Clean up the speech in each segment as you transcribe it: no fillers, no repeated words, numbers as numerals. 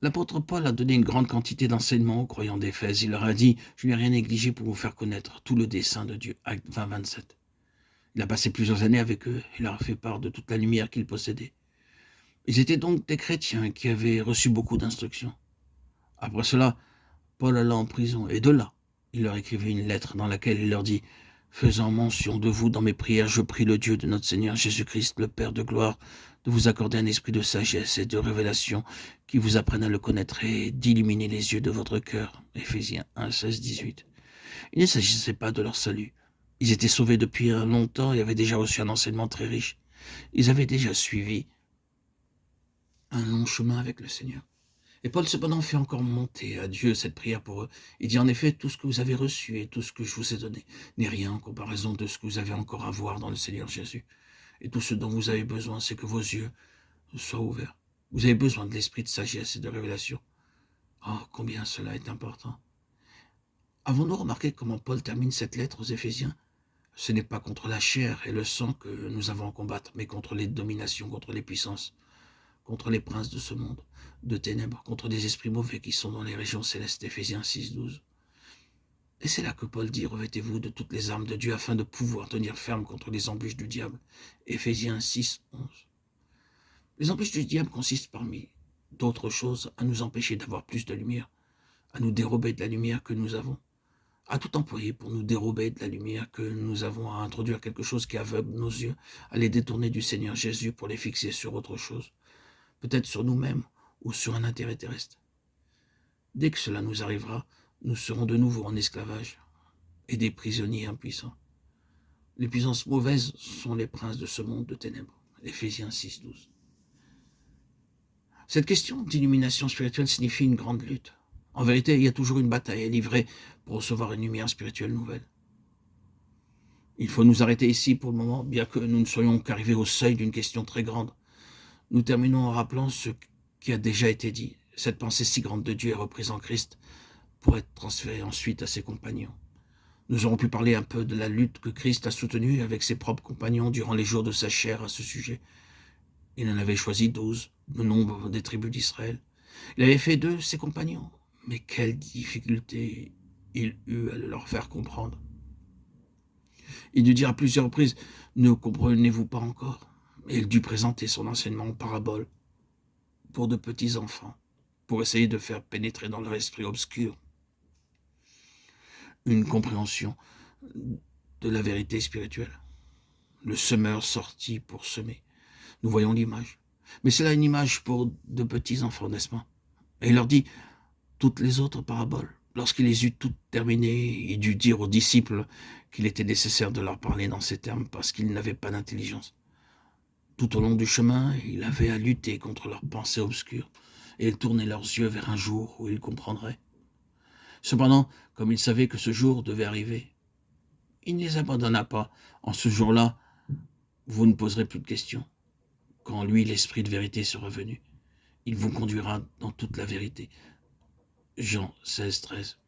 L'apôtre Paul a donné une grande quantité d'enseignements aux croyants d'Éphèse. Il leur a dit: je n'ai rien négligé pour vous faire connaître tout le dessein de Dieu. Acte 20, 27. Il a passé plusieurs années avec eux. Il leur a fait part de toute la lumière qu'il possédait. Ils étaient donc des chrétiens qui avaient reçu beaucoup d'instructions. Après cela, Paul alla en prison, et de là, il leur écrivait une lettre dans laquelle il leur dit: faisant mention de vous dans mes prières, je prie le Dieu de notre Seigneur Jésus-Christ, le Père de gloire, de vous accorder un esprit de sagesse et de révélation qui vous apprenne à le connaître et d'illuminer les yeux de votre cœur. Éphésiens 1, 16, 18. Il ne s'agissait pas de leur salut. Ils étaient sauvés depuis longtemps et avaient déjà reçu un enseignement très riche. Ils avaient déjà suivi un long chemin avec le Seigneur. Et Paul cependant fait encore monter à Dieu cette prière pour eux. Il dit: en effet, tout ce que vous avez reçu et tout ce que je vous ai donné n'est rien en comparaison de ce que vous avez encore à voir dans le Seigneur Jésus. Et tout ce dont vous avez besoin, c'est que vos yeux soient ouverts. Vous avez besoin de l'esprit de sagesse et de révélation. Oh, combien cela est important. Avons-nous remarqué comment Paul termine cette lettre aux Éphésiens? Ce n'est pas contre la chair et le sang que nous avons à combattre, mais contre les dominations, contre les puissances, contre les princes de ce monde, de ténèbres, contre des esprits mauvais qui sont dans les régions célestes. Éphésiens 6, 12. Et c'est là que Paul dit: revêtez-vous de toutes les armes de Dieu afin de pouvoir tenir ferme contre les embûches du diable. Éphésiens 6, 11. Les embûches du diable consistent parmi d'autres choses à nous empêcher d'avoir plus de lumière, à nous dérober de la lumière que nous avons, à tout employer pour nous dérober de la lumière que nous avons, à introduire quelque chose qui aveugle nos yeux, à les détourner du Seigneur Jésus pour les fixer sur autre chose, peut-être sur nous-mêmes ou sur un intérêt terrestre. Dès que cela nous arrivera, nous serons de nouveau en esclavage et des prisonniers impuissants. Les puissances mauvaises sont les princes de ce monde de ténèbres. Éphésiens 6, 12. Cette question d'illumination spirituelle signifie une grande lutte. En vérité, il y a toujours une bataille à livrer pour recevoir une lumière spirituelle nouvelle. Il faut nous arrêter ici pour le moment, bien que nous ne soyons qu'arrivés au seuil d'une question très grande. Nous terminons en rappelant ce qui a déjà été dit. Cette pensée si grande de Dieu est reprise en Christ pour être transférée ensuite à ses compagnons. Nous aurons pu parler un peu de la lutte que Christ a soutenue avec ses propres compagnons durant les jours de sa chair à ce sujet. Il en avait choisi 12, le nombre des tribus d'Israël. Il avait fait d'eux ses compagnons, mais quelle difficulté il eut à leur faire comprendre. Il dut dire à plusieurs reprises: ne comprenez-vous pas encore? Et il dut présenter son enseignement en parabole pour de petits enfants, pour essayer de faire pénétrer dans leur esprit obscur une compréhension de la vérité spirituelle. Le semeur sortit pour semer. Nous voyons l'image. Mais c'est là une image pour de petits enfants, n'est-ce pas? Et il leur dit toutes les autres paraboles. Lorsqu'il les eut toutes terminées, il dut dire aux disciples qu'il était nécessaire de leur parler dans ces termes parce qu'ils n'avaient pas d'intelligence. Tout au long du chemin, il avait à lutter contre leurs pensées obscures et il tournait leurs yeux vers un jour où ils comprendraient. Cependant, comme il savait que ce jour devait arriver, il ne les abandonna pas. En ce jour-là, vous ne poserez plus de questions. Quand lui, l'esprit de vérité sera venu, il vous conduira dans toute la vérité. Jean 16, 13.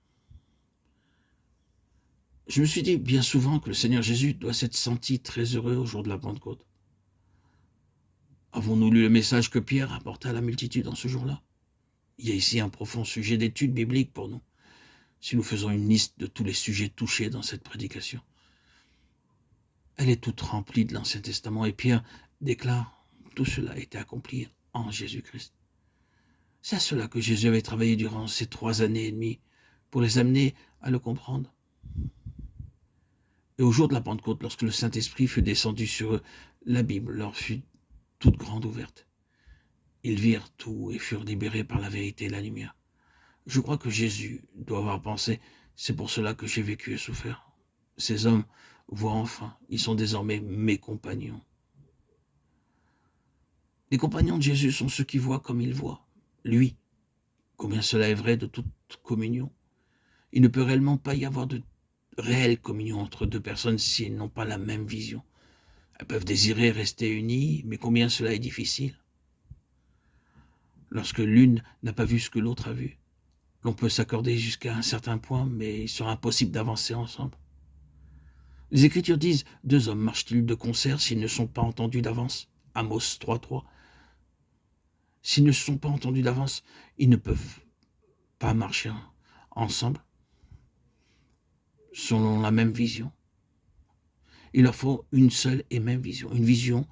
Je me suis dit bien souvent que le Seigneur Jésus doit s'être senti très heureux au jour de la Pentecôte. Avons-nous lu le message que Pierre apporta à la multitude en ce jour-là? Il y a ici un profond sujet d'étude biblique pour nous, si nous faisons une liste de tous les sujets touchés dans cette prédication. Elle est toute remplie de l'Ancien Testament et Pierre déclare: tout cela a été accompli en Jésus-Christ. C'est à cela que Jésus avait travaillé durant ces 3 années et demie, pour les amener à le comprendre. Et au jour de la Pentecôte, lorsque le Saint-Esprit fut descendu sur eux, la Bible leur fut toute grande ouverte. Ils virent tout et furent libérés par la vérité et la lumière. Je crois que Jésus doit avoir pensé: c'est pour cela que j'ai vécu et souffert. Ces hommes voient enfin, ils sont désormais mes compagnons. Les compagnons de Jésus sont ceux qui voient comme il voit, lui. Combien cela est vrai de toute communion. Il ne peut réellement pas y avoir de réelle communion entre deux personnes si elles n'ont pas la même vision. Elles peuvent désirer rester unies, mais combien cela est difficile. Lorsque l'une n'a pas vu ce que l'autre a vu, l'on peut s'accorder jusqu'à un certain point, mais il sera impossible d'avancer ensemble. Les Écritures disent: 2 hommes marchent-ils de concert s'ils ne sont pas entendus d'avance? Amos 3, 3. S'ils ne se sont pas entendus d'avance, ils ne peuvent pas marcher ensemble selon la même vision. Il leur faut une seule et même vision, une vision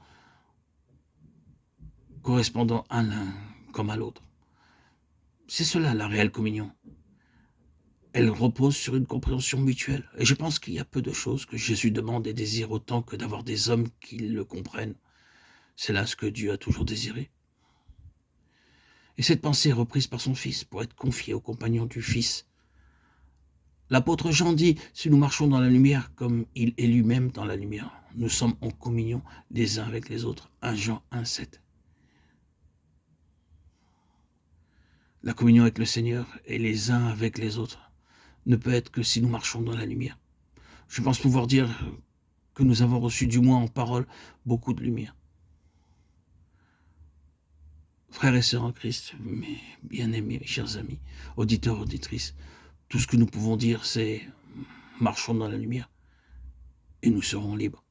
correspondant à l'un comme à l'autre. C'est cela la réelle communion. Elle repose sur une compréhension mutuelle. Et je pense qu'il y a peu de choses que Jésus demande et désire autant que d'avoir des hommes qui le comprennent. C'est là ce que Dieu a toujours désiré. Et cette pensée est reprise par son Fils pour être confiée aux compagnons du Fils. L'apôtre Jean dit, si nous marchons dans la lumière comme il est lui-même dans la lumière, nous sommes en communion les uns avec les autres. 1 Jean 1,7. La communion avec le Seigneur et les uns avec les autres ne peut être que si nous marchons dans la lumière. Je pense pouvoir dire que nous avons reçu, du moins en parole, beaucoup de lumière. Frères et sœurs en Christ, mes bien-aimés, mes chers amis, auditeurs, auditrices, tout ce que nous pouvons dire, c'est marchons dans la lumière et nous serons libres.